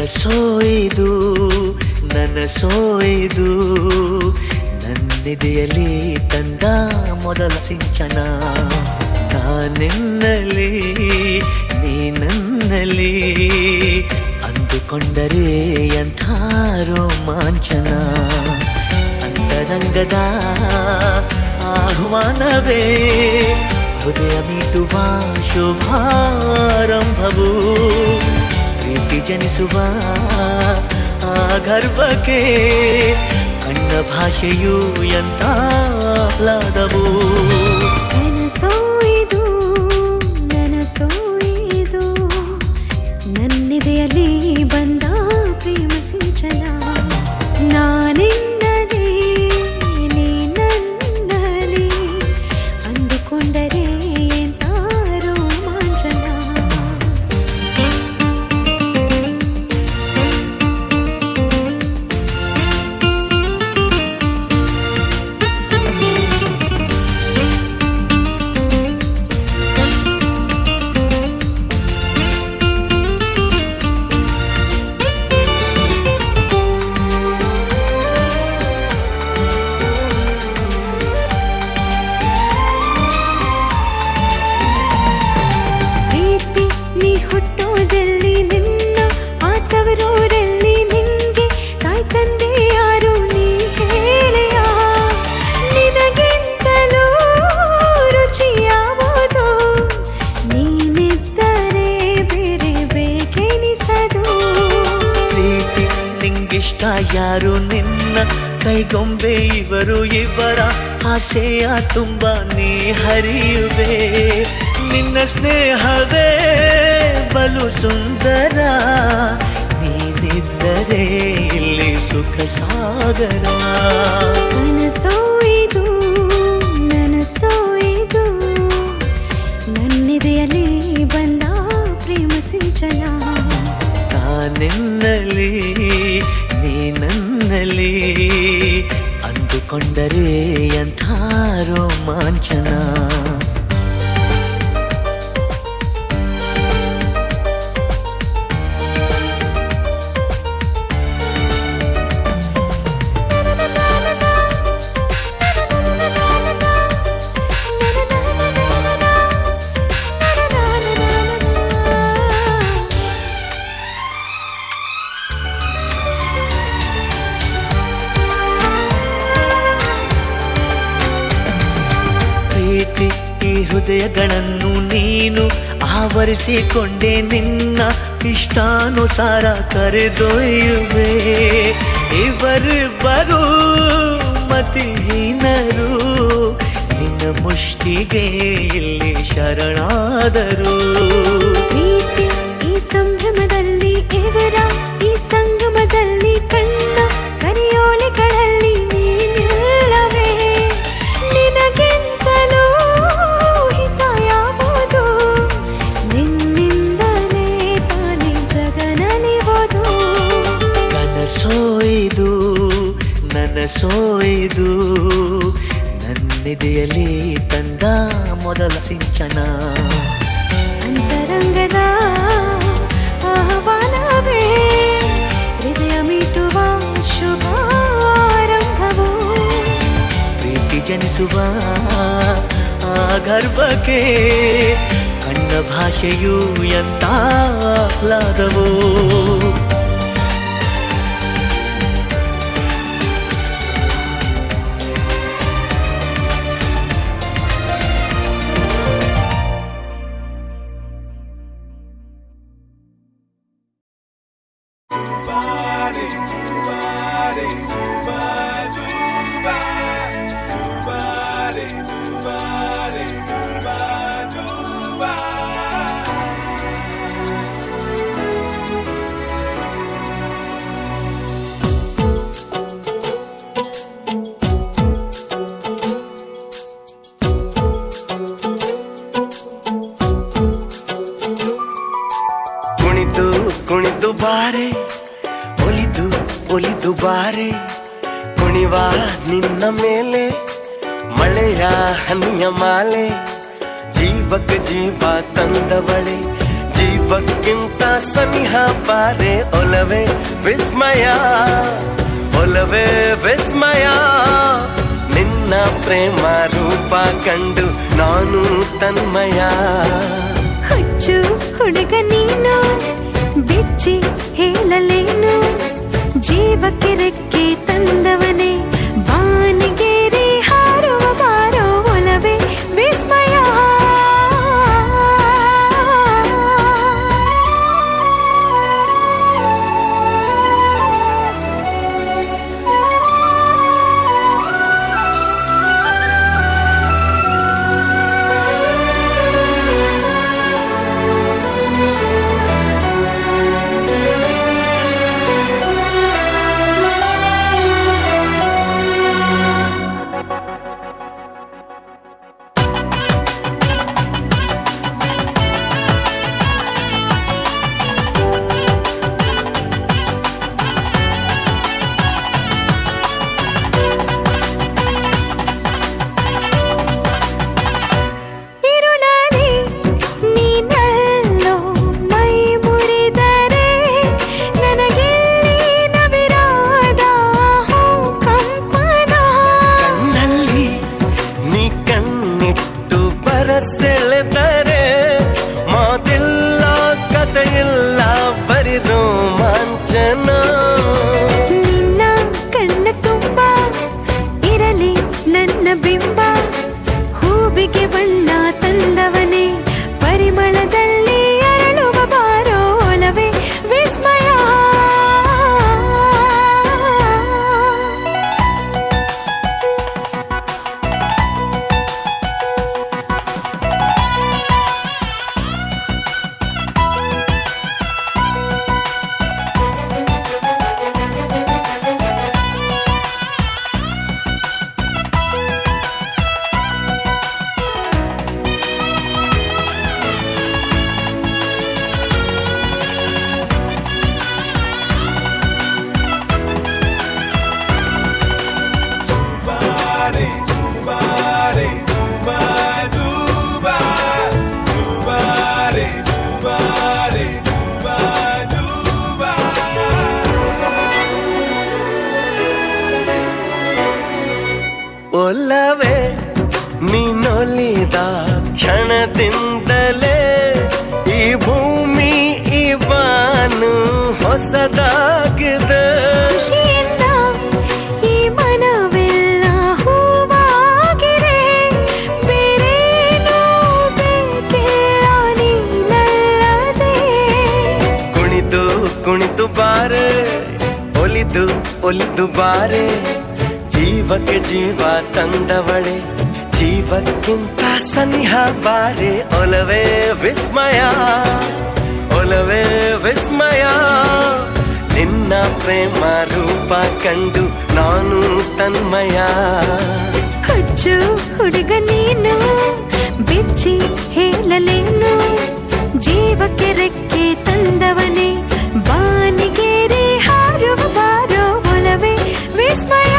ಕನಸೋಯ್ದು ನನಸೋಯ್ದು ನನ್ನೆದೆಯಲ್ಲಿ ತಂದ ಮೊದಲ ಸಿಂಚನ ನಾನೆನ್ನಲಿ ನೀ ನನ್ನಲ್ಲಿ ಅಂದುಕೊಂಡರೆ ಎಂಥ ರೋಮಾಂಚನ ಅಂತರಂಗದ ಆಹ್ವಾನವೇ ಹೃದಯ ಮೀಟುವ ಶುಭಾರಂಭವು ಪ್ರೀತಿ ಜನಿಸುವ ಆ ಗರ್ಭಕ್ಕೆ ಕಣ್ಣ ಭಾಷೆಯು ಎಂಥ ಆಹ್ಲಾದವು ನನಸೋಯ್ದು ನನಸೋಯ್ದು ನನ್ನೆದೆಯಲ್ಲಿ ಬಂದ ಪ್ರೇಮ ಸಿಂಚನ ನಾನೆನ್ನಲಿ ನೀ ನನ್ನಲ್ಲಿ ಅಂದುಕೊಂಡರೆ ಎಂಥ ರೋಮಾಂಚನ ಹುಟ್ಟೋದಲ್ಲಿ ನಿನ್ನ ಆತವರೂರಲ್ಲಿ ನಿಂಗೆ ತಾಯಿ ತಂದೆ ಯಾರು ನೀ ಹೇಳೆಯ ನಿನಗಿಂತಲೂ ರುಚಿಯಾವುದು ನೀನಿದ್ದರೆ ಬೇರೆ ಬೇಕೆನಿಸದು ಪ್ರೀತಿ ನಿಂಗಿಷ್ಟ ಯಾರು ನಿನ್ನ ಕೈಗೊಂಬೆ ಇವರು ಇವರ ಆಸೆಯ ತುಂಬ ನೀ ಹರಿಯುವೆ ನಿನ್ನ ಸ್ನೇಹವೇ ಬಲು ಸುಂದರ ನೀನಿದ್ದರೆ ಇಲ್ಲಿ ಸುಖ ಸಾಗರ ನನಸೋಯ್ದು ನನಸೋಯ್ದು ನನ್ನೆದೆಯಲ್ಲಿ ಬಂದ ಪ್ರೇಮ ಸಿಂಚನ ನಾನೆನ್ನಲಿ ನೀ ನನ್ನಲ್ಲಿ ಅಂದುಕೊಂಡರೆ ಎಂಥ ರೋಮಾಂಚನ ಈ ಹೃದಯಗಳನ್ನು ನೀನು ಆವರಿಸಿಕೊಂಡೆ ನಿನ್ನ ಇಷ್ಟಾನುಸಾರ ಕರೆದೊಯ್ಯುವೆ ಇವರಿಬ್ಬರು ಮತಿಹೀನರು ನಿನ್ನ ಮುಷ್ಟಿಗೆ ಇಲ್ಲಿ ಶರಣಾದರು ಪ್ರೀತಿ ಈ ಸಂಭ್ರಮದಲ್ಲಿ ಇವರ ಈ ಸಂಗಮದಲ್ಲಿ ಕಣ್ಣ ಕರಿಯೋಲೆಗಳಲ್ಲಿ ನೀನಿಲ್ಲವೇ ನಿನಗಿಂತಲೂ ಹಿತ ಯಾವುದು ನಿನ್ನಿಂದಲೇ ತಾನೇ ಜಗನಲಿವುದು ಕನಸೋಯ್ದು ನನಸೋಯ್ದು ನನ್ನೆದೆಯಲ್ಲಿ ತಂದ ಮೊದಲ ಸಿಂಚನ ಅಂತರಂಗದ ಆಹ್ವಾನವೇ ಹೃದಯ ಮೀಟುವ ಶುಭಾರಂಭವು ಪ್ರೀತಿ ಜನಿಸುವ ಆ ಗರ್ಭಕ್ಕೆ ಕಣ್ಣ ಭಾಷೆಯು ಎಂಥ ಆಹ್ಲಾದವು ಕುಣಿದು ಬಾರೆ ಒಲಿದು ಬಾರೆ ಕುಣಿವ ನಿನ್ನ ಮೇಲೆ ಮಳೆಯ ಹನಿಯ ಮಾಲೆ ಜೀವಕ್ಕೆ ಜೀವ ತಂದವಳೆ ಜೀವ ಜೀವಕ್ಕಿಂತ ಸನಿಹ ಬಾರೆ ಒಲವೇ ವಿಸ್ಮಯ ಒಲವೇ ವಿಸ್ಮಯ ನಿನ್ನ ಪ್ರೇಮ ರೂಪ ಕಂಡು ನಾನು ತನ್ಮಯ ಹುಚ್ಚು ಹುಡುಗ ನೀನು ಬಿಚ್ಚಿ ಹೇಳಲೇನು ಜೀವಕ್ಕೆ ರೆಕ್ಕೆ ತಂದವನೇ ಬಾನಿಗೇರಿ ಹಾರುವ ಬಾರೋ ಒಲವೇ ವಿಸ್ಮಯ ಸೆಳೆದರೆ ಮಾತಿಲ್ಲ ಕಥೆಯಿಲ್ಲ ಬರಿ ರೋಮಾಂಚನ ನಿನ್ನ ಕಣ್ಣ ತುಂಬ ಇರಲಿ ನನ್ನ ಬಿಂಬ ಹೂವಿಗೆ ಬಣ್ಣ ತಂದವನೇ ಪರಿಮಳದಲ್ಲಿ ಅರಳುವ ಬಾರೋ ಒಲವೇ ವಿಸ್ಮಯ ಒಲವೇ ನೀನೊಲಿದ ಕ್ಷಣದಿಂದಲೇ ಈ ಭೂಮಿ ಈ ಬಾನು ಹೊಸದಾಗಿದೆ ಖುಷಿಯಿಂದ ಈ ಮನವೆಲ್ಲ ಹೂವಾಗಿದೆ ಬೇರೇನೂ ಬೇಕಿಲ್ಲ ನೀನಲ್ಲದೆ ಕುಣಿದು ಕುಣಿದು ಬಾರೆ ಒಲಿದು ಒಲಿದು ಬಾರೆ ಜೀವಕ್ಕೆ ಜೀವ ತಂದವಳೆ ಜೀವಕ್ಕಿಂತ ಸನಿಹ ಬಾರೆ ಒಲವೇ ವಿಸ್ಮಯ ಒಲವೇ ವಿಸ್ಮಯ ನಿನ್ನ ಪ್ರೇಮ ರೂಪ ಕಂಡು ನಾನು ತನ್ಮಯ ಹುಚ್ಚು ಹುಡುಗ ನೀನು ಬಿಚ್ಚಿ ಹೇಳಲೇನು ಜೀವಕ್ಕೆ ರೆಕ್ಕೆ ತಂದವನೇ ಬಾನಿಗೇರಿ ಹಾರುವ ಬಾರೋ ಒಲವೇ ವಿಸ್ಮಯ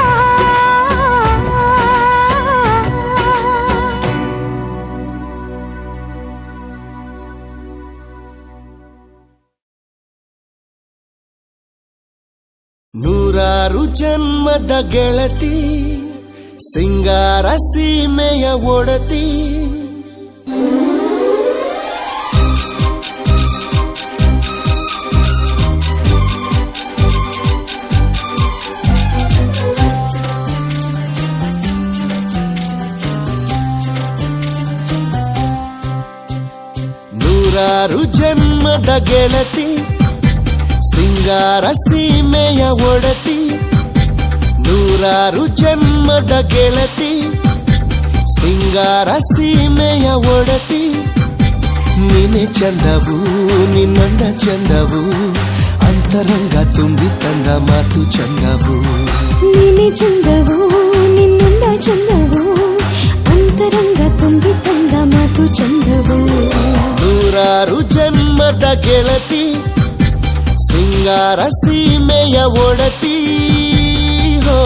ನೂರಾರು ಜನ್ಮದ ಗೆಳತಿ ಸಿಂಗಾರ ಸೀಮೆಯ ಒಡತಿ ನೂರಾರು ಜನ್ಮದ ಗೆಳತಿ ಸಿಂಗಾರ ಸೀಮೆಯ ಒಡತಿ ನೂರಾರು ಜನ್ಮದ ಗೆಳತಿ ಸಿಂಗಾರ ಸೀಮೆಯ ಒಡತಿ ನೀನೆ ಚಂದವು ನಿನ್ನಂದ ಚಂದವು ಅಂತರಂಗ ತುಂಬಿ ತಂದ ಮಾತು ಚಂದವು ನೀನೆ ಚಂದವು ನಿನ್ನಂದ ಚಂದವು ಅಂತರಂಗ ತುಂಬಿ ತಂದ ಮಾತು ಚಂದವು ನೂರಾರು ಜನ್ಮದ ಗೆಳತಿ ಸಿಂಗಾರ ಸೀಮೆಯ ಒಡತಿ ಹೋ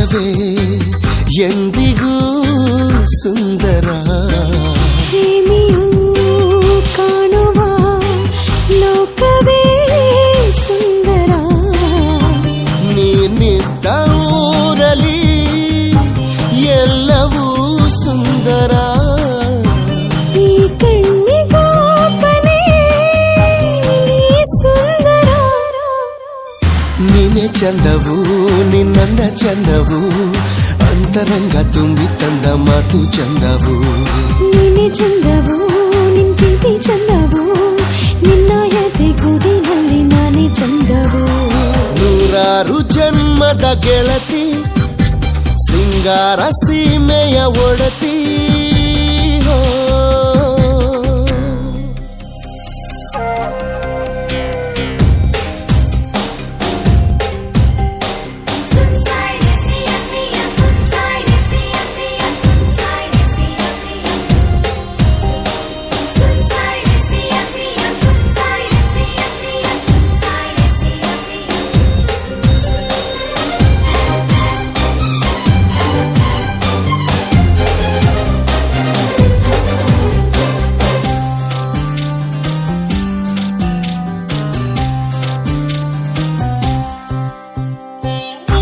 ಲೋಕವೇ ಎಂದಿಗೂ ಸುಂದರ. ಪ್ರೇಮಿಯು ಕಾಣುವ ಲೋಕವೇ ಸುಂದರ. ನೀನಿದ್ದ ಊರಲಿ ಎಲ್ಲವೂ ಸುಂದರ. ಈ ಕಣ್ಣಿಗೋಪನೆ ನೀ ಸುಂದರ. ನೀನೆ ಚಂದವು ನಿನ್ನಂದ ಚಂದವು ಅಂತರಂಗ ತುಂಬಿ ತಂದ ಮಾತು ಚಂದವು. ನೀನೆ ಚಂದವು ನಿನ್ ಪ್ರೀತಿ ಚಂದವು ನಿನ್ನ ಯತೆ ಗುಡಿನಲ್ಲಿ ನಾನೇ ಚಂದವು. ನೂರಾರು ಜನ್ಮದ ಗೆಳತಿ ಸಿಂಗಾರ ಸೀಮೆಯ ಒಡತಿ. ಹೋ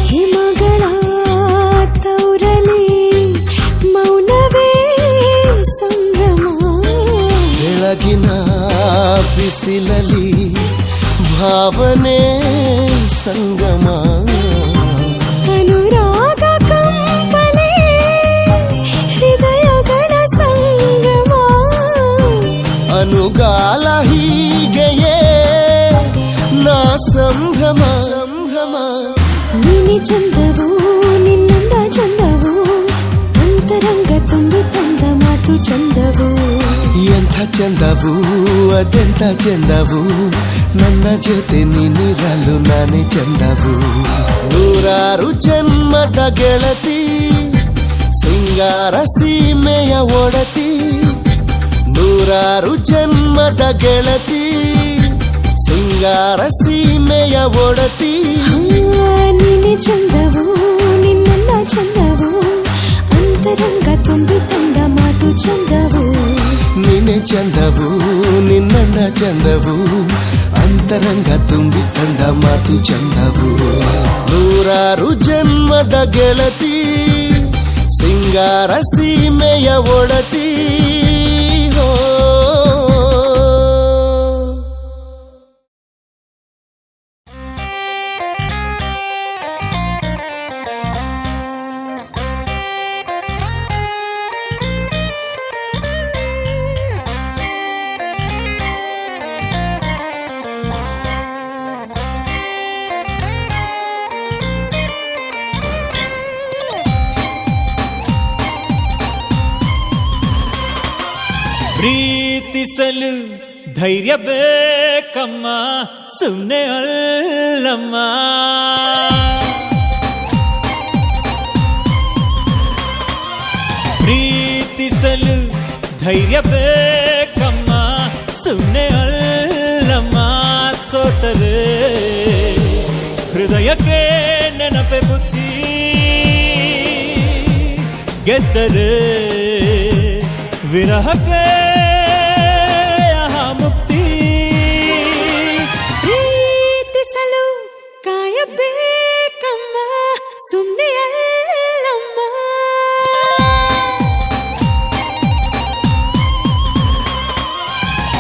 ಹಿಮಗಳ ತೌರಲಿ ಮೌನವೇ ಸಂಭ್ರಮ. ಬೆಳಗಿನ ಬಿಸಿಲಲಿ ಭಾವನೆ ಸಂಗಮ. ಅನುರಾಗ ಕಂಪನೆ ಹೃದಯಗಳ ಸಂಗಮ. ಅನುಗಾಲ ಹೀಗೆಯೇ ನಾ ಸಂಭ್ರಮ ಸಂಭ್ರಮ. ನೀನೆ ಚಂದವು ನಿನ್ನಂದ ಚಂದವು ಅಂತರಂಗ ತುಂಬಿ ತಂದ ಮಾತು ಚಂದವು. ಎಂಥ ಚಂದವು ಅದೆಂಥ ಚಂದವು ನನ್ನ ಜೊತೆ ನೀನಿರಲು ನಾನೇ ಚಂದವು. ನೂರಾರು ಜನ್ಮದ ಗೆಳತಿ ಸಿಂಗಾರ ಸೀಮೆಯ ಒಡತಿ. ನೂರಾರು ಜನ್ಮದ ಗೆಳತಿ ಸಿಂಗಾರ ಸೀಮೆಯ ಒಡತಿ. ನೀನೆ ಚಂದವು ನಿನ್ನಂದ ಚಂದವು ಅಂತರಂಗ ತುಂಬಿ ತಂದ ಮಾತು ಚಂದವು. ನೀನೆ ಚಂದವು ನಿನ್ನಂದ ಚಂದವು ಅಂತರಂಗ ತುಂಬಿ ತಂದ ಮಾತು ಚಂದವು. ನೂರಾರು ಜನ್ಮದ ಗೆಳತಿ ಸಿಂಗಾರ ಸೀಮೆಯ ಒಡತಿ. ಹೋ ಪ್ರೀತಿಸಲು ಧೈರ್ಯ ಬೇಕಮ್ಮ ಸುಮ್ಮನೆ ಅಲ್ಲಮ್ಮ. ಪ್ರೀತಿಸಲು ಧೈರ್ಯ ಬೇಕಮ್ಮ ಸುಮ್ಮನೆ ಅಲ್ಲಮ್ಮ. ಸೋತರೆ ಹೃದಯಕ್ಕೆ ನೆನಪೆ ಬುದ್ಧಿ, ಗೆದ್ದರೆ ವಿರಹಕ್ಕೆ ಮುಕ್ತಿ. ಪ್ರೀತಿಸಲು ಕಾಯಬೇಕಮ್ಮ ಸುಮ್ಮನೆ ಅಲ್ಲಮ್ಮ.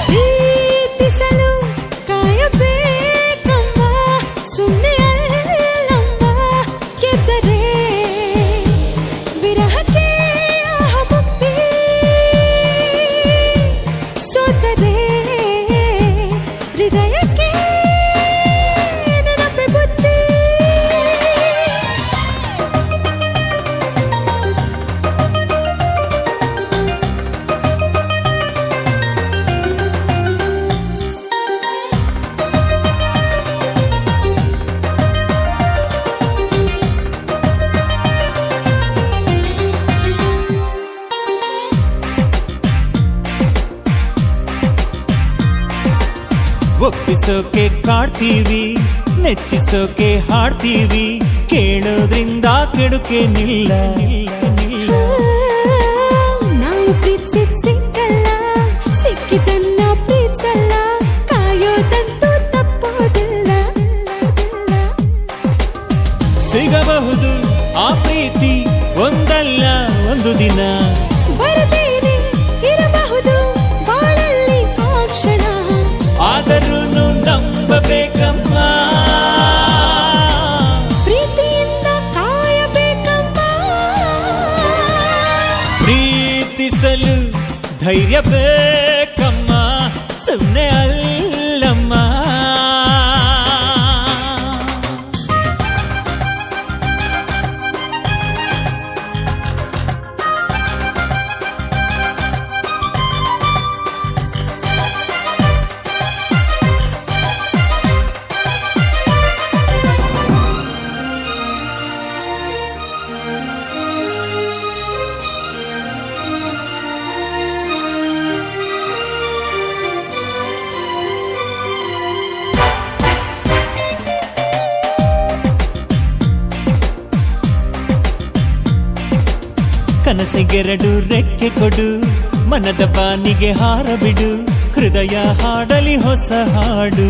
ಪ್ರೀತಿಸಲು ಕಾಯಬೇಕಮ್ಮ ಸುಮ್ಮನೆ ಅಲ್ಲಮ್ಮ. ಗೆದ್ದರೆ ವಿರಹಕ್ಕೆ ಮುಕ್ತಿ, ಸೋತರೆ ಹೃದಯಕ್ಕೆ ನೆನಪೆ ಬುದ್ಧಿ. ಒಪ್ಪಿಸೋಕೆ ಕಾಡ್ತೀವಿ, ಮೆಚ್ಚಿಸೋಕೆ ಹಾಡ್ತೀವಿ, ಕೇಳೋದ್ರಿಂದ ಕೆಡುಕೇನಿಲ್ಲ. ನಾವು ಪ್ರೀತಿಸಿದ್ ಸಿಕ್ಕಲ್ಲ, ಸಿಕ್ಕಿದನ್ನ ಪ್ರೀತಿಸಲ್ಲ, ಕಾಯೋದಂತೂ ತಪ್ಪೋದಿಲ್ಲ. ಸಿಗಬಹುದು ಆ ಪ್ರೀತಿ ಒಂದಲ್ಲ ಒಂದು ದಿನ, ಬರದೇನೆ ಇರಬಹುದು ಬಾಳಲ್ಲಿ ಆ ಕ್ಷಣ. ಆದರೂ ನಂಬಬೇಕಮ್ಮ, ಪ್ರೀತಿಯಿಂದ ಕಾಯಬೇಕಮ್ಮ. ಪ್ರೀತಿಸಲು ಧೈರ್ಯ ಬೇಕಮ್ಮ, ಸುಮ್ಮನೆ ಅಲ್ಲಮ್ಮ. ಕನಸಿಗೆರಡು ರೆಕ್ಕೆ ಕೊಡು, ಮನದ ಬಾನಿಗೆ ಹಾರಬಿಡು, ಹೃದಯ ಹಾಡಲಿ ಹೊಸ ಹಾಡು.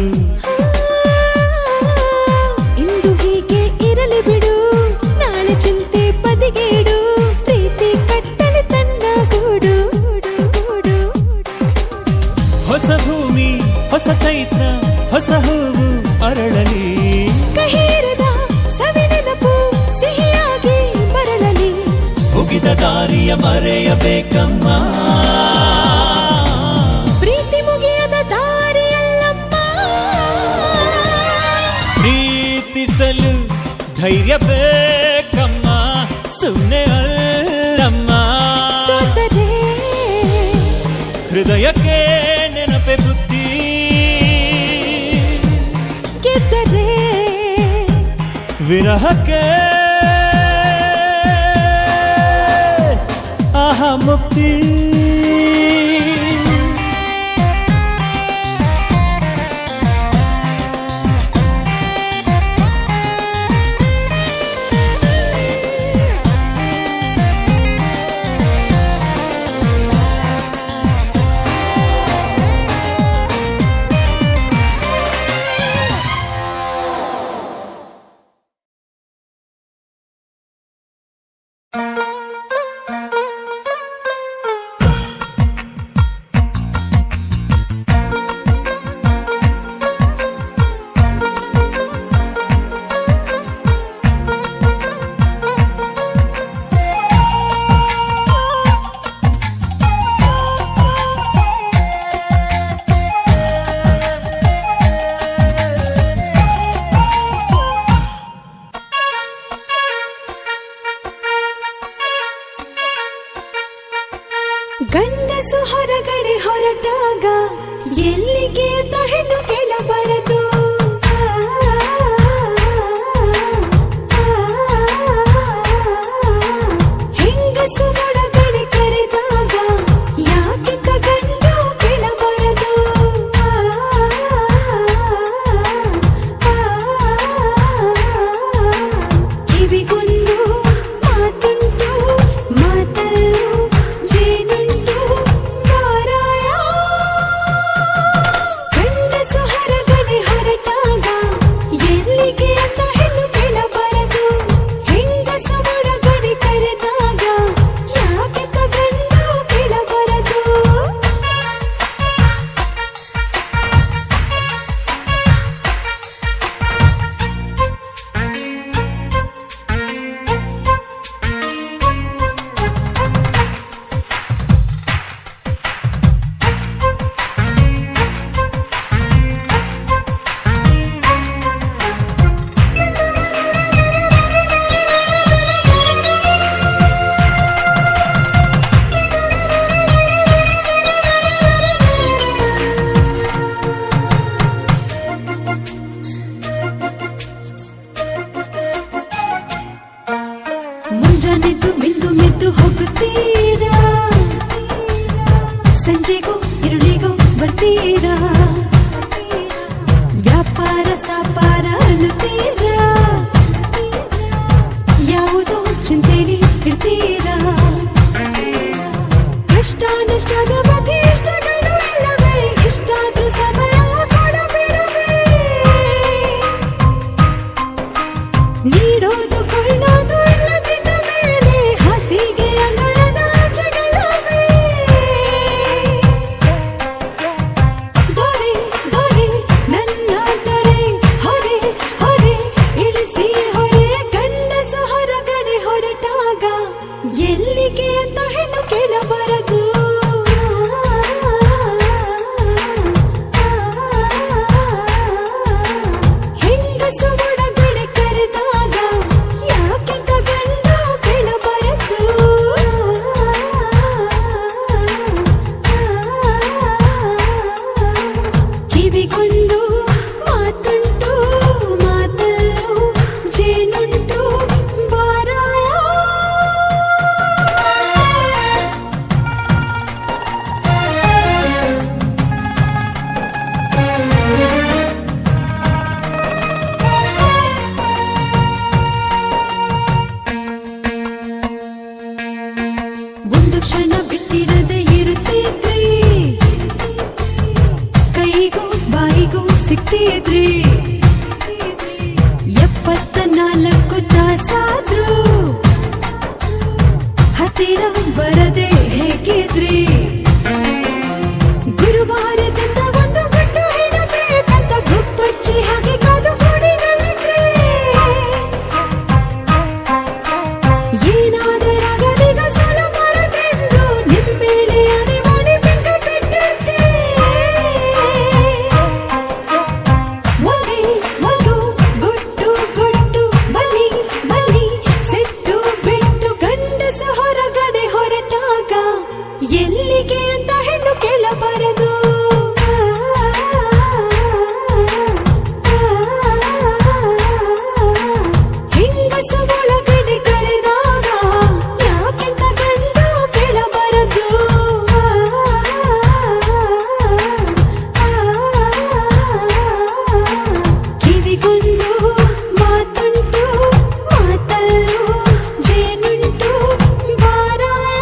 ಇಂದು ಹೀಗೆ ಇರಲಿ ಬಿಡು, ನಾಳೆ ಚಿಂತೆ ಬದಿಗೇಡು, ಪ್ರೀತಿ ಕಟ್ಟಲಿ ತನ್ನ ಗೂಡು. ಹೊಸ ಭೂಮಿ ಹೊಸ ಚೈತ್ರ ಹೊಸ ಹೂವು ಅರಳಲಿ, ಕಹಿರದ ಸವಿ ನೆನಪು ಸಿಹಿಯಾಗಿ ಬರಲಲಿ. ಮುಗಿದ ದಾರಿಯ ಮರೆಯಬೇಕಮ್ಮ, ಪ್ರೀತಿ ಮುಗಿಯದ ದಾರಿಯಲ್ಲಮ್ಮ. ಪ್ರೀತಿಸಲು ಧೈರ್ಯ ಬೇಕಮ್ಮ, ಸುಮ್ಮನೆ ಅಲ್ಲಮ್ಮ. ಸೋತರೆ ಹೃದಯಕ್ಕೆ ನೆನಪೆ ಬುದ್ಧಿ, ಗೆದ್ದರೆ ವಿರಹಕ್ಕೆ ಆಹಾ ಮುಕ್ತಿ. ಗಂಡಸು ಹೊರಗಡೆ ಹೊರಟಾಗ ಎಲ್ಲಿಗೆ ಅಂತ ಹೆಣ್ಣು ಕೇಳಬಾರದು. ಹೆಂಗಸು ಒಳಗಡೆ ಕರೆದಾಗ ಯಾಕಿಂತ ಗಂಡು ಕೇಳಬಾರದು. ಕಿವಿಗೊಂದು ಮಾತುಂಟು, ಮಾತಲ್ಲೂ ಜೇನುಂಟು ಮಾರಾಯ. ಗಂಡಸು ಹೊರಗಡೆ ಹೊರಟಾಗ ಎಲ್ಲಿಗೆ ಅಂತ ಹೆಣ್ಣು ಕೇಳಬಾರದು. ಹೆಂಗಸು ಒಳಗಡೆ ಕರೆದಾಗ ಯಾಕಿಂತ ಗಂಡು ಕೇಳಬಾರದು. ಮುಂಜಾನೆದ್ದು ಮಿಂದು ಮಿದ್ದು ಹೋಗುತ್ತೀರಾ, ಸಂಜೆಗೂ ಇರುಳಿಗೂ ಬರ್ತೀರಾ, ವ್ಯಾಪಾರ ಸಾಪಾರ ಅನ್ನುತ್ತೀರಾ. ನಷ್ಟದ ಮಧ್ಯೆ ಇಷ್ಟಗಳು ಇಲ್ಲವೇ ಇಷ್ಟಾದ್ರೂ ಸಮಯ ಕೊಡಬೇಡವೇ ನೀಡೋದು ಕೊಳ್ಳೋದು ಇಲ್ಲದಿದ್ದ ಮೇಲೆ ಹಾಸಿಗೆ ಅಂಗಳದ ಆಚೆಗಲ್ಲವೇ ದೊರೆ ದೊರೆ ನನ್ನ ದೊರೆ ಹೊರೆ ಹೊರೆ ಇಳಿಸಿ ಹೊರೆ ಗಂಡಸು ಹೊರಗಡೆ ಹೊರಟಾಗ ಎಲ್ಲಿಗೆ ಅಂತ ಹೆಣ್ಣು ಕೇಳಬಾರದು ಹೆಂಗಸು ಒಳಗಡೆ ಕರೆದಾಗ ಯಾಕೆಂತ ಗಂಡ ಕೇಳಬಾರದು ಕಿವಿಗೊಂದು ಮಾತುಂಟು ಮಾತಲ್ಲೂ ಜೇನುಂಟು ಬಾರಾಯ ಒಂದು ಕ್ಷಣ ಬಿಟ್ಟಿರದೆ ಇರುತ್ತಿದ್ರಿ ಕೈಗೂ ಬಾಯಿಗೂ ಸಿಕ್ತಿದ್ರಿ 74 ತಾಸಾದ್ರೂ ಹತ್ತಿರ ಬರದೆ ಹೇಗಿದ್ರಿ ಗುರುವಾರದಿಂದ ಒಂದು ಬಿಟ್ಟು ಹಿಡಬೇಕಂತ ಗುಪ್ಪಚ್ಚಿ ಹಾಗೆ ಕಾದು ಕೂಡಿನಲ್ಲಿದ್ರಿ ಏನಾದರಾಗಲೀಗ ಸಾಲ ಮರದೆಂದು ನಿಮ್ಮೇಲೆ ಅಣೆ ಮಾಡಿ ಬೆಂಕ ಬಿಟ್ಟಿದ್ದೆ ಒಂದೇ ಒಂದು ಗುಟ್ಟು ಗುಟ್ಟು ಬನ್ನಿ ಬನ್ನಿ ಸೆಟ್ಟು ಬಿಟ್ಟು ಗಂಡಸು ಹೊರಗಡೆ ಹೊರಟಾಗ ಎಲ್ಲಿಗೆ ಅಂತ ಹೆಣ್ಣು ಕೇಳಬಾರದು ಹೆಂಗಸು ಒಳಗಡೆ ಕರೆದಾಗ ಯಾಕೆಂತ ಗಂಡ ಕೇಳಬಾರದು ಕಿವಿಗೊಂದು ಮಾತುಂಟು ಮಾತಲ್ಲೂ ಜೇನುಂಟು ಬಾರಾಯ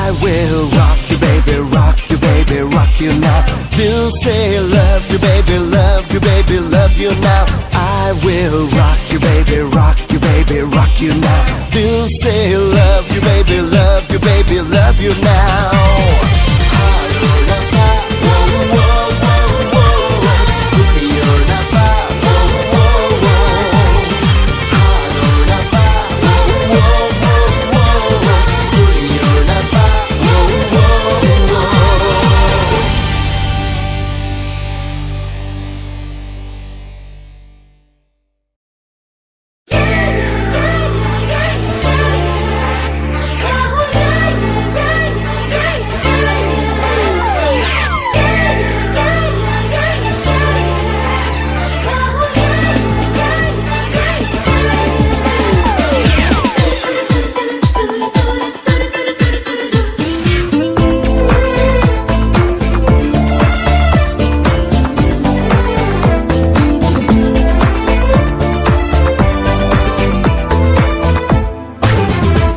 I will rock you baby, rock you baby, rock you now. Dil se love you baby, love you baby, love you now. I will rock you baby, rock you baby, rock you now. Dil se love you baby, love you baby, love you now.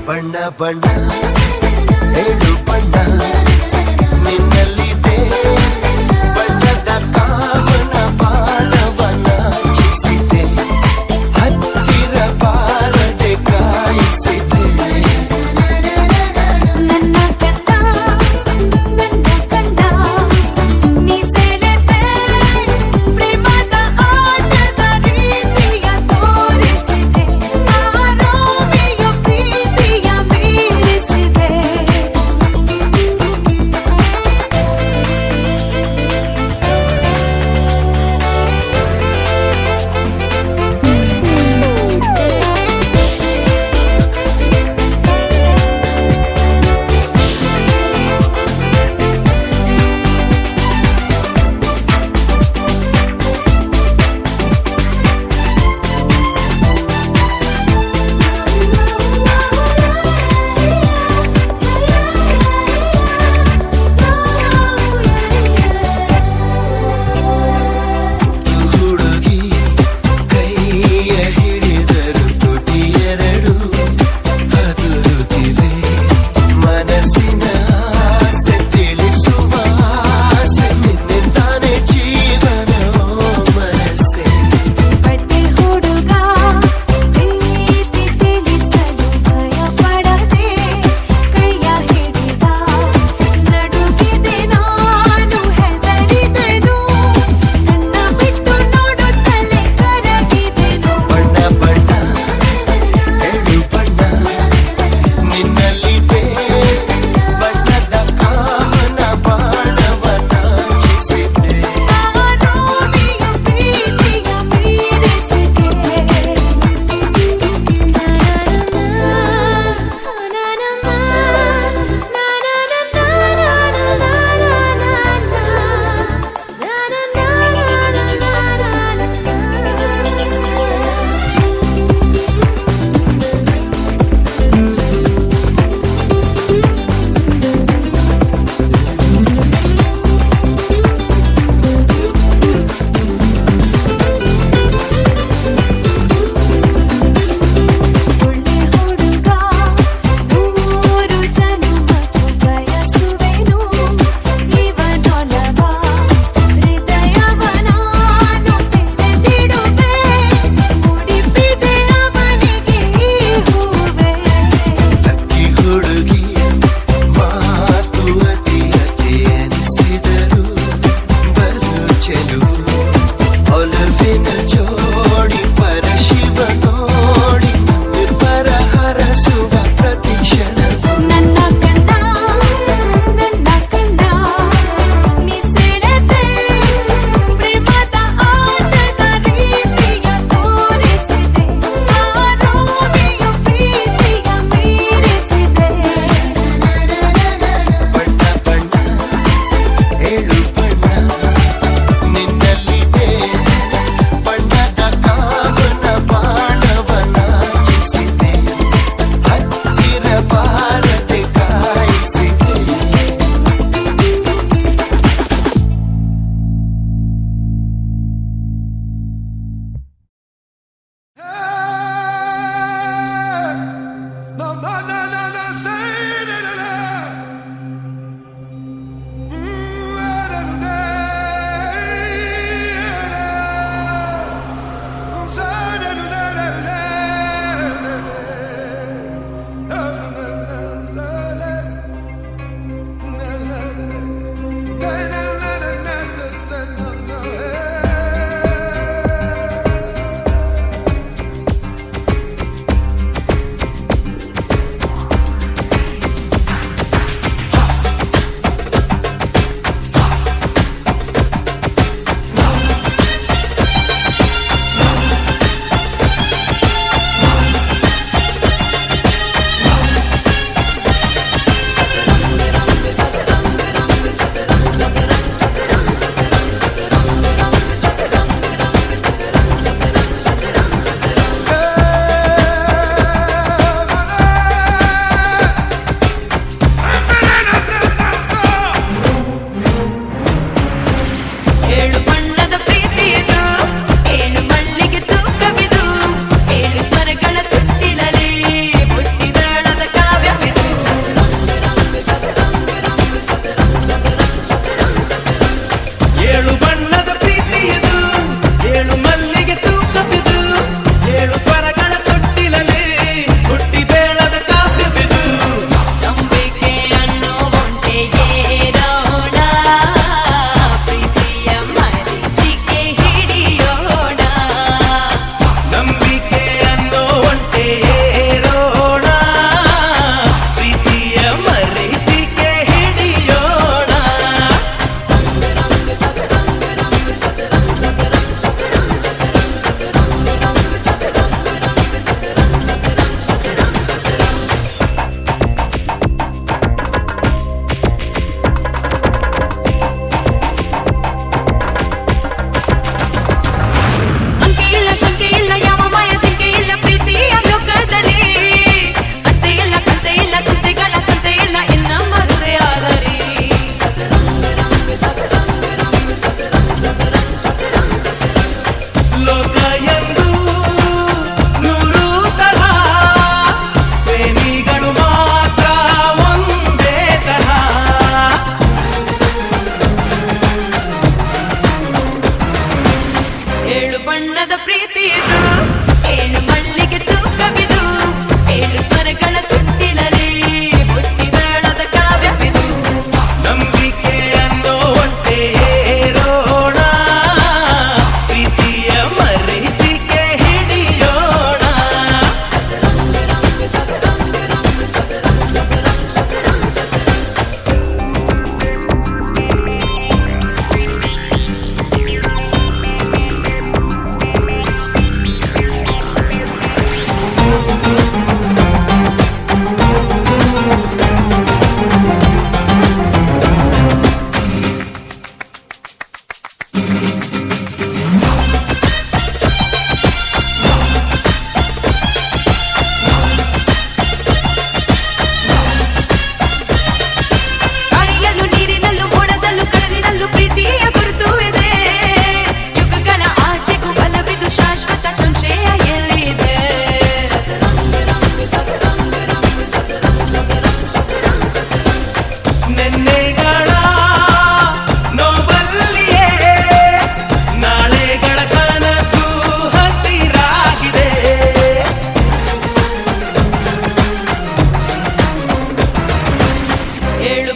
ಬಣ್ಣ ಬಣ್ಣ ಏಳು ಬಣ್ಣ ನಿನ್ನಲ್ಲಿದೆ ಬಣ್ಣದ ಕಾಮನ ಬಾಳವನ ಚಿಸಿದೆ ಹತ್ತಿರ ಬಾರದೆ ಕಾಯಿಸಿದೆ ನನ್ನ ಕಂದ ನೀ ಸೆಳೆದೆ ಪ್ರೇಮದ ಆಟದ ರೀತಿಯ ತೋರಿಸಿದೆ ಆ ರೋಮಿಯೋ ಪ್ರೀತಿಯ ಮೀರಿಸಿದೆ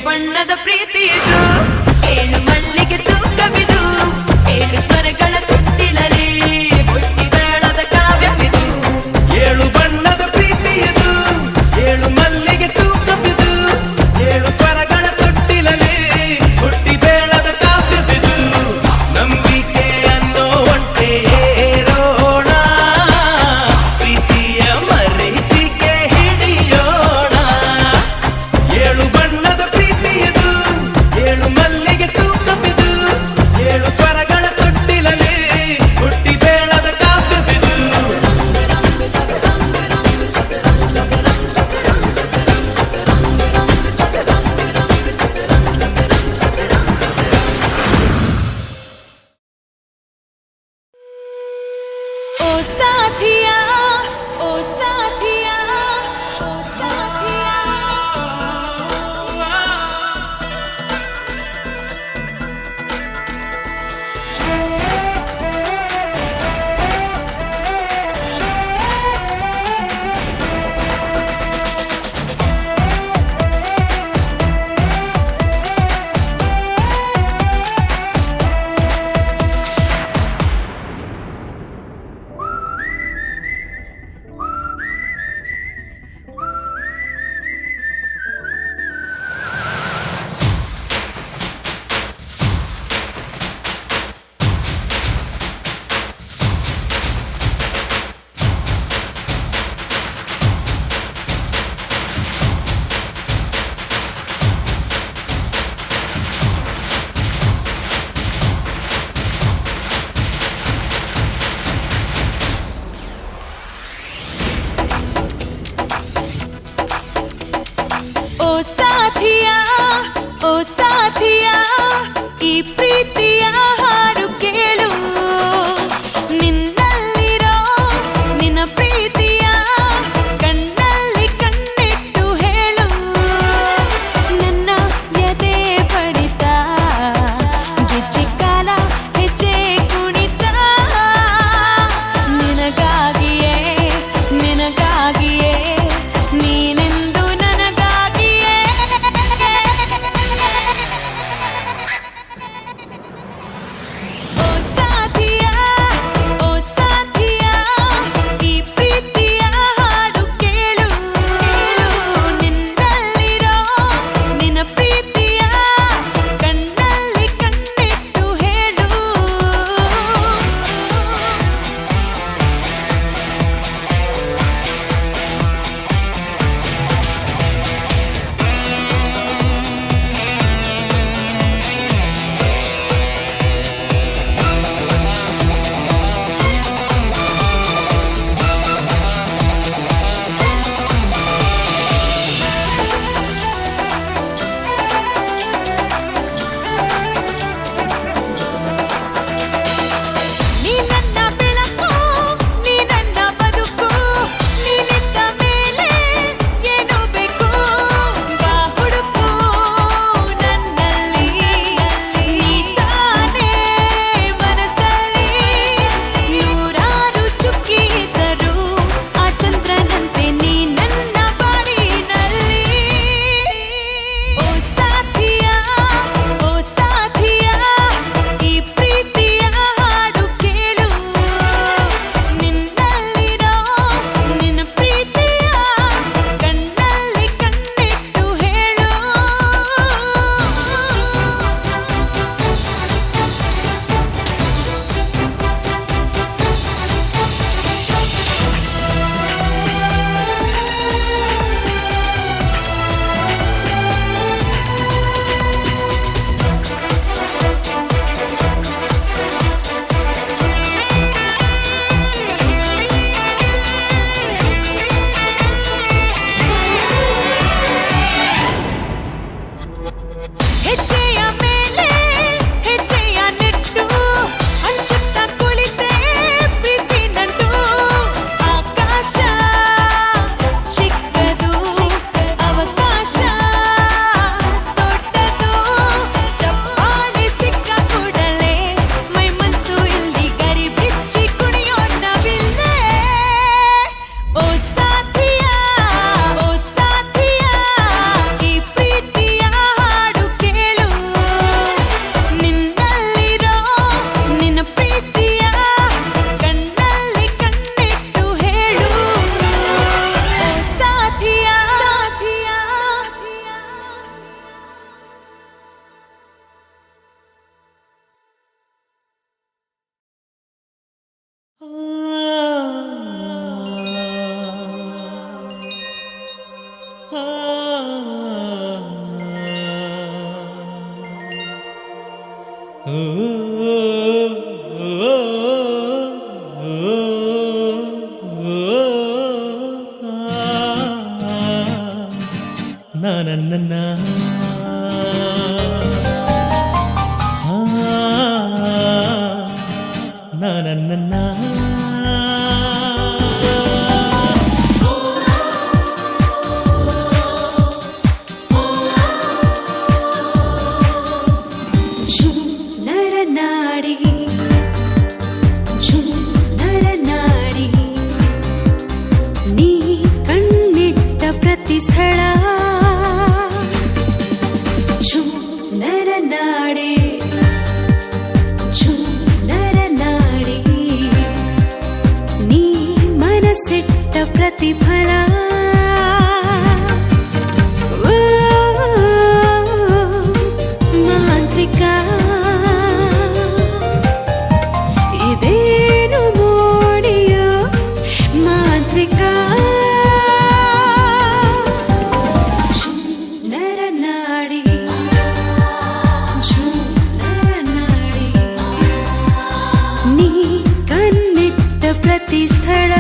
ಬಣ್ಣದ ಪ್ರೀತಿಯಿದು ಏಳು ಮಲ್ಲಿಗೆ ತೂಕವಿದು ಏಳು ಸ್ವರಗಳ ತೊಟ್ಟಿಲಲ್ಲಿ ಹುಟ್ಟಿ ಬೇಳದ ಕಾವ್ಯವಿದು ಏಳು ಬಣ್ಣದ ಪ್ರೀತಿಯದು ಏಳು ಮಲ್ಲಿಗೆ ತೂಕವಿದು ಏಳು ಸ್ವರಗಳ ತೊಟ್ಟಿಲಲ್ಲಿ ಹುಟ್ಟಿ ಬೇಳದ ಕಾವ್ಯವಿದು ನಂಬಿಕೆ ಅನ್ನೋ ಒಂಟೆ ಏರೋಣ ಪ್ರೀತಿಯ ಮರೀಚಿಕೆ ಹಿಡಿಯೋಣ ಏಳು ಬಣ್ಣದ ಪ್ರೀತಿಯದು ಏಳು ಮಲ್ಲಿಗೆ ಓ, ಓ, ನನ್ನ ನನ್ನ ನರನಾಡಿ ನರನಾಡಿ ನೀ ಕಣ್ಣಿಟ್ಟ ಪ್ರತಿ ಸ್ಥಳ ನರನಾಡಿ ನರನಾಡಿ ನೀ ಮನಸ್ಸಿಟ್ಟ ಪ್ರತಿಫಲ ಮಾಂತ್ರಿಕ ಇದೇನು ಮೋಡಿಯೋ ಮಾಂತ್ರಿಕ ನರನಾಡಿ ನರನಾಡಿ ನೀ ಕಣ್ಣಿಟ್ಟ ಪ್ರತಿ ಸ್ಥಳ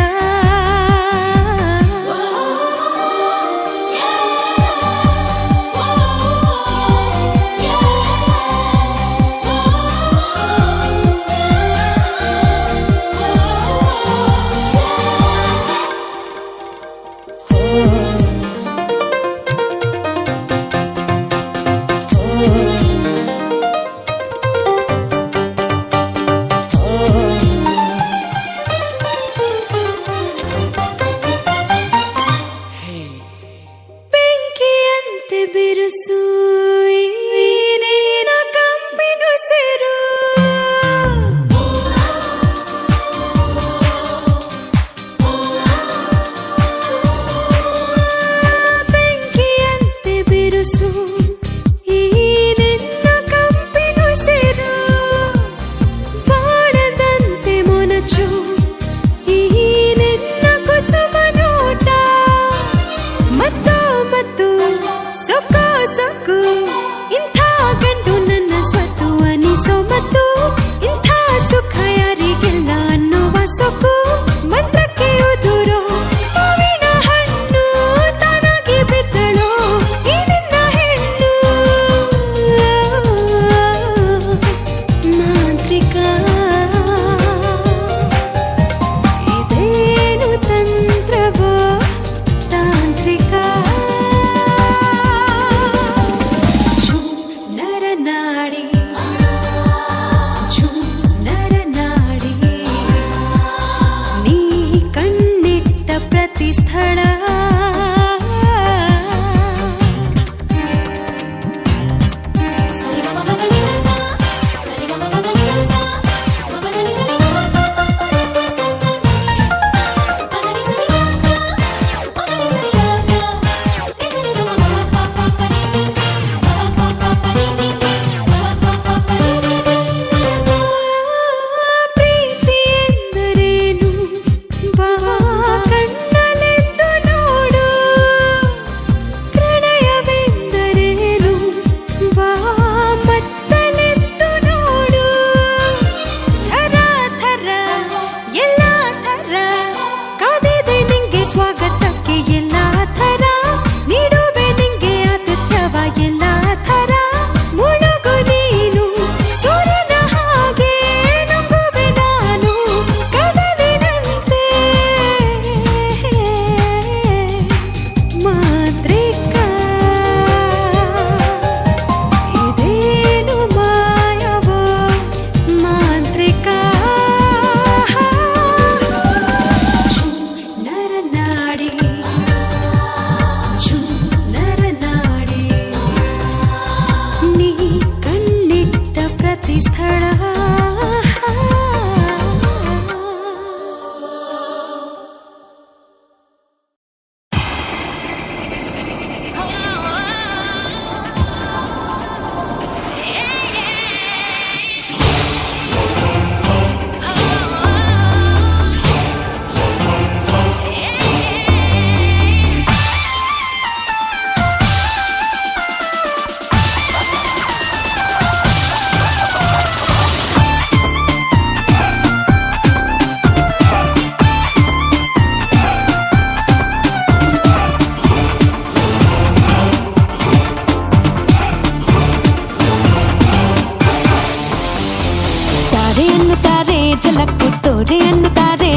ಝಲಕ್ಕು ತೋರೆ ಅನ್ನುತ್ತಾರೆ,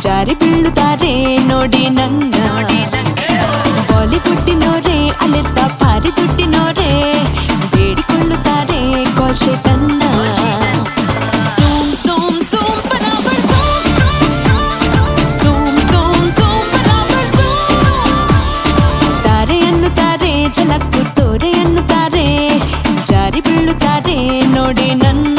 ಜಾರಿ ಬೀಳುತ್ತಾರೆ ನೋಡಿ ನನ್ನ. ಬಾಲಿವುಡ್ಡಿನೋರೇ ಅಲೆತ್ತ ಭಾರಿ ದುಡ್ಡಿನೋರೇ ಬೇಡಿಕೊಳ್ಳುತ್ತಾರೆ ಕಾಲ್ಶೀಟನ್ನ. ಝಲಕ್ಕು ತೋರೆ ಅನ್ನುತ್ತಾರೆ, ಜಾರಿ ಬೀಳುತ್ತಾರೆ ನೋಡಿ ನನ್ನ.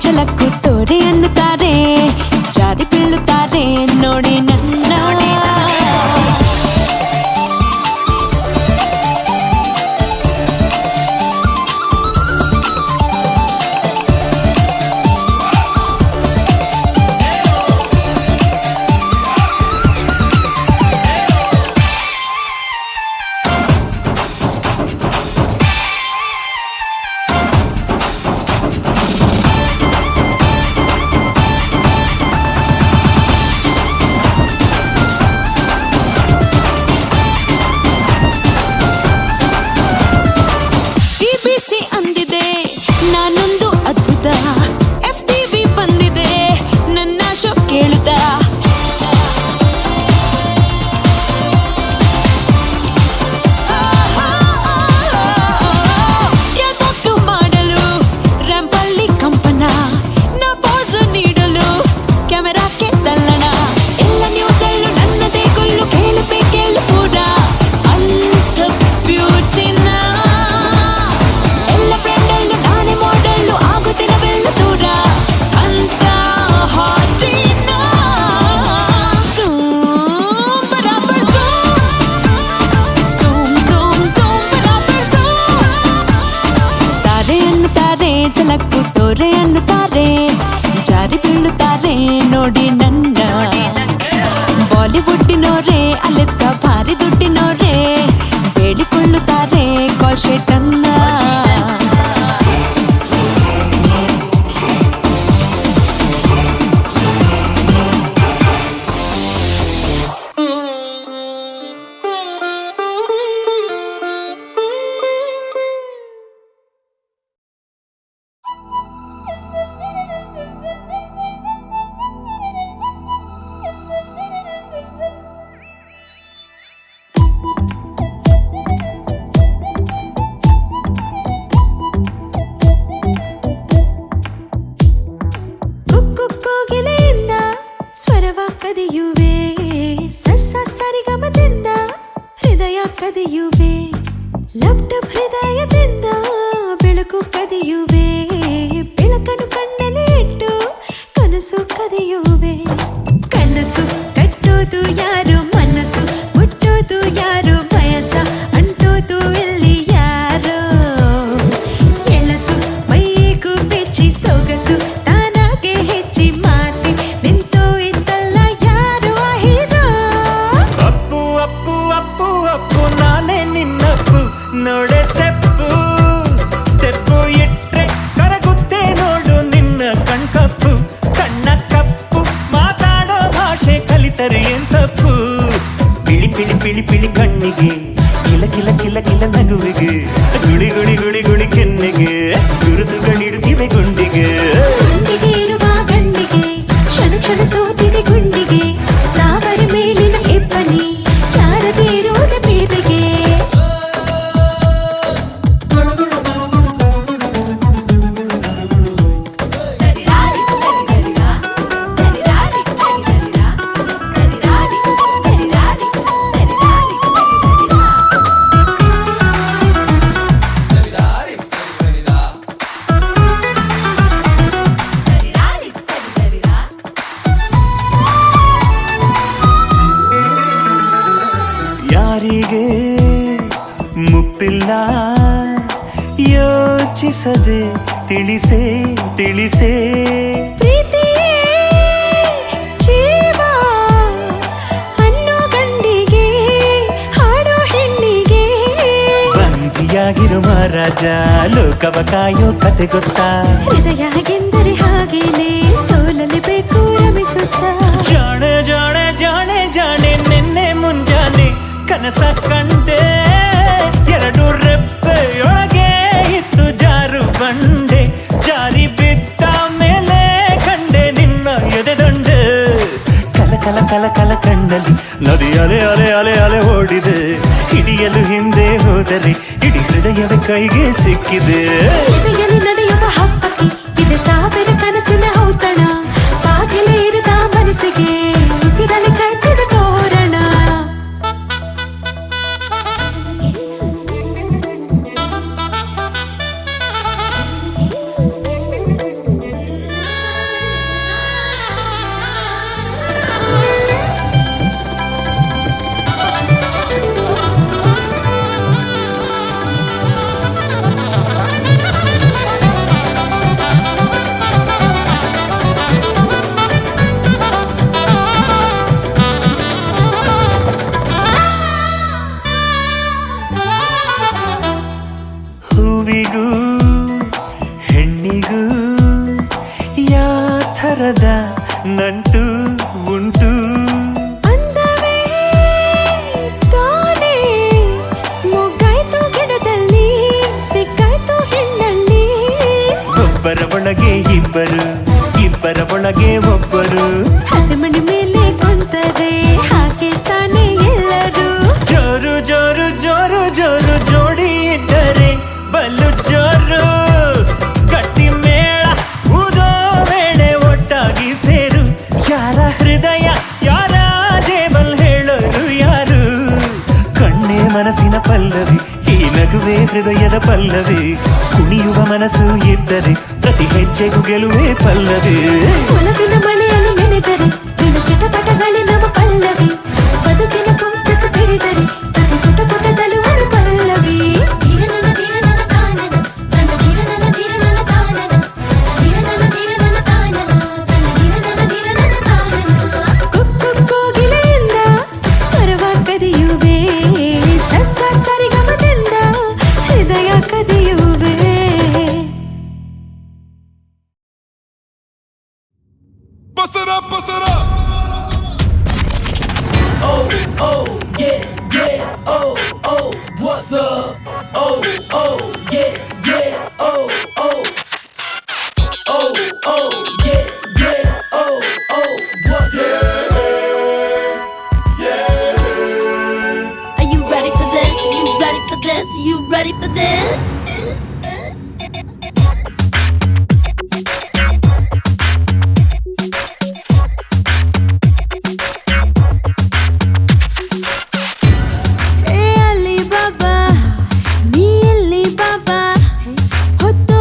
ಝಲಕ್ಕು ತೋರೆ ಅನ್ನುತ್ತಾರೆ, ಜಾರಿ ಬೀಳುತ್ತಾರೆ ನೋಡಿ ನನ್ನ. ನಾನೊಂದು ಅದ್ಭುತ, FTV ಬಂದಿದೆ ನನ್ನ ಶೋ ಕೇಳುತ್ತ. ಯಾಕೋ ಮಾಡಲು ರ್ಯಾಂಪಲ್ಲಿ ಕಂಪನ, ನಾ ಪಾಸ್ ನೀಡಲು ಕ್ಯಾಮೆರಾಕ್ಕೆ ತಲ್ಲಣ. ಎಲ್ಲ ನ್ಯೂಸಲ್ಲೂ ನನ್ನದೇ ಕೊಲ್ಲು, ಕೇಳು ಪೂರ ಅಂತ ಬ್ಯೂಟಿನ. ಎಲ್ಲ ಫ್ರೆಂಡಲ್ಲೂ ನಾನೇ ಮಾಡಲ್ಲು, ಆಗುತ್ತಿನವೆಲ್ಲ ದೂರ ಅಂತ ಹಾಟಿನ. ಝೂಮ್ ಬರಾಬರ್ ಝೂಮ್ ಬರಾಬರ್ ತಾರೆ ಅನ್ನುತ್ತಾರೆ, ಝಲಕ್ಕು ತೋರೆ ಅನ್ನುತ್ತಾರೆ, ಜಾರಿ ಬೀಳುತ್ತಾರೆ ನೋಡಿ ನನ್ನ. ಬಾಲಿವುಡ್ಡಿನೋರೇ ಅಲೆತ್ತ ಭಾರಿ ದುಡ್ಡಿನೋರೇ ಬೇಡಿಕೊಳ್ಳುತ್ತಾರೆ ಕಾಲ್ಶೀಟನ್ನ. ಕದಿಯುವೆ ಸಸ್ಸ ಸರಿಗಮದಿಂದ ಹೃದಯ ಕದಿಯುವೆ, ಲ್ಯಾಪ್ಟಾಪ್ ಹೃದಯದಿಂದ ಬೆಳಕು ಕದಿಯುವೆ, ಬೆಳಕನ್ನು ಕಣ್ಣಲ್ಲಿ ಇಟ್ಟು ಕನಸು ಕದಿಯುವೆ. ಕನಸು ಕಟ್ಟೋದು ಯಾರು, ಮನಸ್ಸು ಮುಟ್ಟೋದು ಯಾರು, ಬಯಸ ಅಂಟೋದು ಇಲ್ಲಿ ಯಾರೋ. ಎಳಸು ಮೈಗೂ ಬೆಚ್ಚಿ ಸೊಗಸು ತಾನಾಗೆ ಹೆಚ್ಚಿ ಮಾತಿ ನಿಂತು ಇದ್ದಲ್ಲ ಯಾರು ಆ ಹೀರೋ. ಅಪ್ಪು ಅಪ್ಪು ಅಪ್ಪು ಅಪ್ಪು ನಾನೇ ನಿನ್ನಪ್ಪು, ನೋಡೆ ಸ್ಟೆಪ್ಪು ಕಣ್ಣಿಗೆ ಕಿಲ ಕಿಲ ಕಿಲ ಕಿಲ ನಗುವಿಗೆ ಗುಳಿ ಗುಳಿ ಗುಳಿ ಗುಳಿ ಕೆನ್ನೆಗೆ ಗುರುತುಗಳಿಡುತ್ತಿವೆ ಗುಂಡಿಗೆ ಗುಂಡಿಗೆ ಇರುವ ಗಂಡಿಗೆ ಕ್ಷಣ ಕ್ಷಣ ಸೋತಿದೆ ಗುಂಡಿಗೆ ತಾವರ ಮೇಲಿನ ಇಬ್ಬನಿ ಚಾರದೆ ಇರುವುದ ಬೀದಿಗೆ ಯಾರಿಗೆ ಮುಪ್ಪಿಲ್ಲ ಯೋಚಿಸದೆ ತಿಳಿಸೆ ತಿಳಿಸೆ ಪ್ರೀತಿಯೇ ಜೀವ ಅನ್ನೋ ಗಂಡಿಗೆ ಹಾಡೋ ಹೆಣ್ಣಿಗೆ ಬಂದಿಯಾಗಿರು ಮಹಾರಾಜ ಲೋಕವ ಕಾಯೋ ಕತೆ ಗೊತ್ತಾ ಹೃದಯ ಎಂದರೆ ಹಾಗೇನೆ ಸೋಲಲಿ ಬೇಕು ರಮಿಸುತ್ತಾ ಜಾಣೆ ಜಾಣೆ ಜಾಣೆ ಜಾಣೆ ನಿನ್ನೆ ಮುಂಜಾನೆ ಕನಸ ಕಂಡೆ ಎರಡು ರೆಪ್ಪೆಯೊಳಗೆ ಇತ್ತು ಜಾರು ಬಂಡೆ ಜಾರಿ ಬಿದ್ದ ಮೇಲೆ ಕಂಡೆ ನಿನ್ನ ಎದೆದಂಡೆ ಕಲ ಕಲ ಕಲ ಕಲ ಕಣ್ಣಲ್ಲಿ ನದಿ ಅಲೆ ಅಲೆ ಅಲೆ ಅಲೆ ಓಡಿದೆ ಹಿಡಿಯಲು ಹಿಂದೆ ಹೋದರೆ ಇಡೀ ಹೃದಯವೇ ಕೈಗೆ ಸಿಕ್ಕಿದೆ ಎದೆಯಲ್ಲಿ ನಡೆಯುವ ಹಬ್ಬಕ್ಕೆ ಇದೆ ಸಾವಿರ ಕನಸಿನ ಔತಣ ಬಾಗಿಲು ಇರದ ಮನಸ್ಸಿಗೆ ಉಸಿರಲ್ಲಿ ಕಟ್ಟಿದ ತೋರಣ ಹೂವಿಗೂ ಹೆಣ್ಣಿಗೂ ಯಾಥರದ ನಂಟು ಉಂಟು ಅಂದವೇ ತಾನೇ ಮೊಗ್ಗಾಯ್ತು ಗಿಡದಲ್ಲಿ ಸಿಕ್ಕಾಯ್ತು ಹೆಣ್ಣಲ್ಲಿ ಒಬ್ಬರ ಒಳಗೆ ಇಬ್ಬರು ಇಬ್ಬರ ಒಳಗೆ ಒಬ್ಬರು ಹಸಿಮಣಿ ಮೇಲೆ ಕುಂತದೆ ಹಾಗೆ ತಾನೇ ಎಲ್ಲರೂ ಜೋರು ಜೋರು ಜೋರು ಜೋರು ಜೋಡಿ ಇದ್ದರೆ ಬಲ್ಲು ಜೋರು ಗಟ್ಟಿ ಮೇಳ ಊದೋ ವೇಳೆ ಒಟ್ಟಾಗಿ ಸೇರು ಯಾರ ಹೃದಯ ಯಾರ ಜೇಬಲ್ ಹೇಳೋರು ಯಾರು ಕಣ್ಣೇ ಮನಸ್ಸಿನ ಪಲ್ಲವಿ ಈ ನಗುವೆ ಹೃದಯದ ಪಲ್ಲವಿ ಕುಣಿಯುವ ಮನಸ್ಸು ಇದ್ದರೆ ಪ್ರತಿ ಹೆಜ್ಜೆಗೂ ಗೆಲುವೆ ಪಲ್ಲವಿ ಒಲವಿನ ಮಳೆಯಲ್ಲಿ ನೆನೆದರೆ ನಿನ್ನ ಚಟಪಟಗಳೇ ನಮ್ಮ ಪಲ್ಲವಿ ಬದುಕಿನ ಪುಸ್ತಕ ತೆರೆದರೆ ಪ್ರತಿ ಪುಟ ಪುಟದಲ್ಲೂ ಒಂದು ಪಲ್ಲವಿ ಧಿರನನ ಧಿರನನ ತಾನನ ತನ ಧಿರನನ ಧಿರನನ ತಾನನ ಧಿರನನ ಧಿರನನ ತಾನನ ತನ ಧಿರನನ ಧಿರನನ ತಾನನ ಕುಕ್ಕು ಕೋಗಿಲೆಯಿಂದ ಸ್ವರವ ಕದಿಯುವೆ ಸಸ್ಸ ಸರಿಗಮದಿಂದ ಹೃದಯ ಕದಿಯುವೆ Basara, basara. Oh, oh, yeah, yeah, oh, oh, what's up? Oh, oh, yeah, yeah, oh, oh. Oh, oh, yeah, yeah, oh, oh, what's up? Are you ready for this? You ready for this? You ready for this? ಏ ಅಲ್ಲಿ ಬಾಬಾ ನೀ ಎಲ್ಲಿ ಬಾಬಾ ಹೊತ್ತು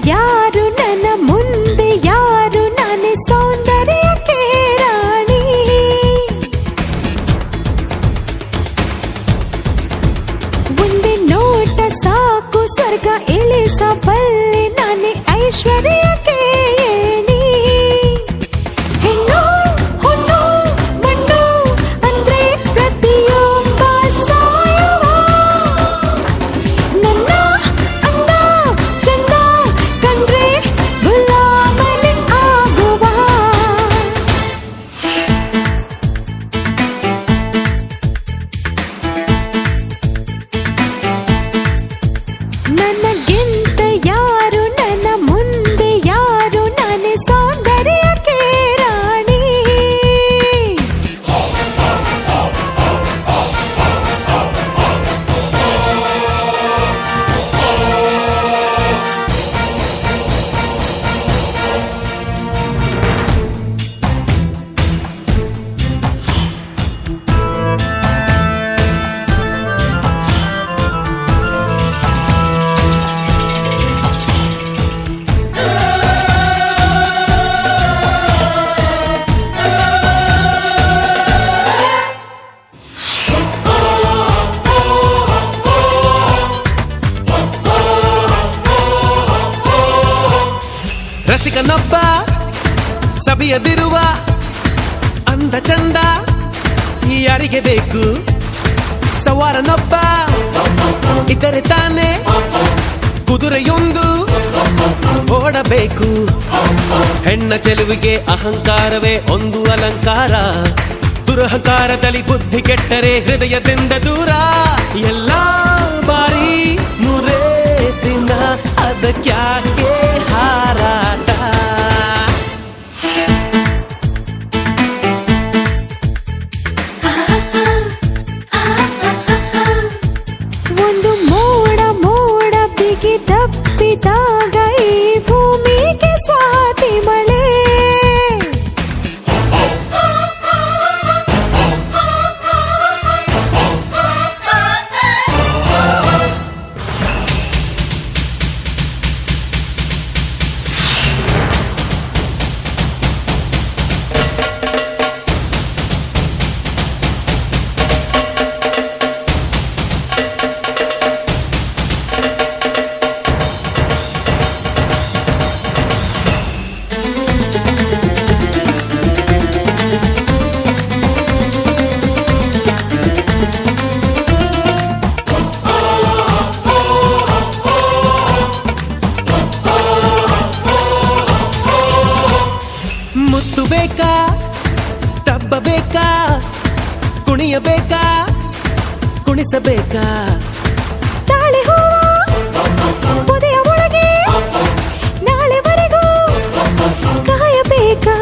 ಯಾರು ನನ್ನ ಮುಂದೆ ಯಾರು ನಾನೇ ಸೌಂದರ್ಯಕ್ಕೆ ರಾಣಿ ಒಂದೇ ನೋಟ ಸಾಕು ಸ್ವರ್ಗ ಇಳಿಸಬಲ್ಲೆ ನಾನೇ ಐಶ್ವರ್ಯಕ್ಕೆ ಏಣಿ ಹೆಣ್ಣು ಹೊನ್ನು ಮಣ್ಣು ಅಂದ್ರೆ ಪ್ರತಿಯೊಬ್ಬ ಸಾಯುವ ನನ್ನ ಅಂದ ಚಂದ ಕಂಡ್ರೆ ಗುಲಾಮನೆ ಆಗುವ ನನಗಿಂತ ಯಾರು ನನ್ನ ಮುಂದೆ ಯಾರು ನಾನೇ ಸೌಂದರ್ಯಕ್ಕೆ ರಾಣಿ ರಸಿಕನೊಬ್ಬ ಸವಿಯದಿರುವ ಅಂದ ಚಂದ ಯಾರಿಗೆ ಬೇಕು ಸವಾರನೊಬ್ಬ ಇತರೆ ತಾನೆ ಕುದುರೆಯೊಂದು ಓಡಬೇಕು ಹೆಣ್ಣ ಚೆಲುವಿಗೆ ಅಹಂಕಾರವೇ ಒಂದು ಅಲಂಕಾರ ದುರಹಂಕಾರದಲ್ಲಿ ಬುದ್ಧಿ ಕೆಟ್ಟರೆ ಹೃದಯದಿಂದ ದೂರ ಎಲ್ಲ ಬಾರಿ ಮುರೇ ದಿನ ಅದಕ್ಯಾಕೆ ಹಾರಾಟ ಒಂದು ಮೋಡ ಮೋಡ ಬಿಗಿ ತಪ್ಪಿದಾಗ ಈ ಭೂಮಿಗೆ ಸ್ವಾತಿ ಮಳೆ ಮುತ್ತು ಬೇಕಾ ತಬ್ಬಬೇಕಾ ಕುಣಿಯಬೇಕಾ ಕುಣಿಸಬೇಕಾ ತಾಳೆ ಹೂವ ಪೊದೆಯ ಒಳಗೆ ನಾಳೆವರೆಗೂ ಕಾಯಬೇಕಾ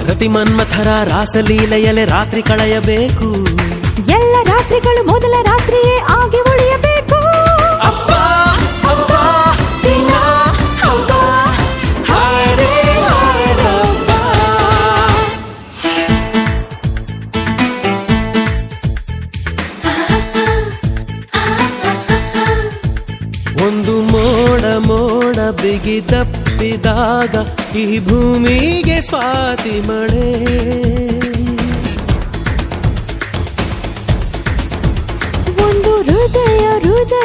ರತಿ ಮನ್ಮಥರ ರಾಸಲೀಲೆಯಲೆ ರಾತ್ರಿ ಕಳೆಯಬೇಕು ಎಲ್ಲ ರಾತ್ರಿಗಳು ಮೊದಲ ರಾತ್ರಿಯೇ ಆಗಿ ಉಳಿಯಬೇಕು ಅಪ್ಪ ಅಪ್ಪ ದಿನ ಹಬ್ಬ ಹಾಡೇ ಹಾಡಬ್ಬ ಒಂದು ಮೋಡ ಮೋಡ ಬಿಗಿ ತಪ್ಪಿದಾಗ ಈ ಭೂಮಿಗೆ ಸ್ವಾತಿ ಮಳೆ ಒಂದು ಹೃದಯ ಹೃದಯ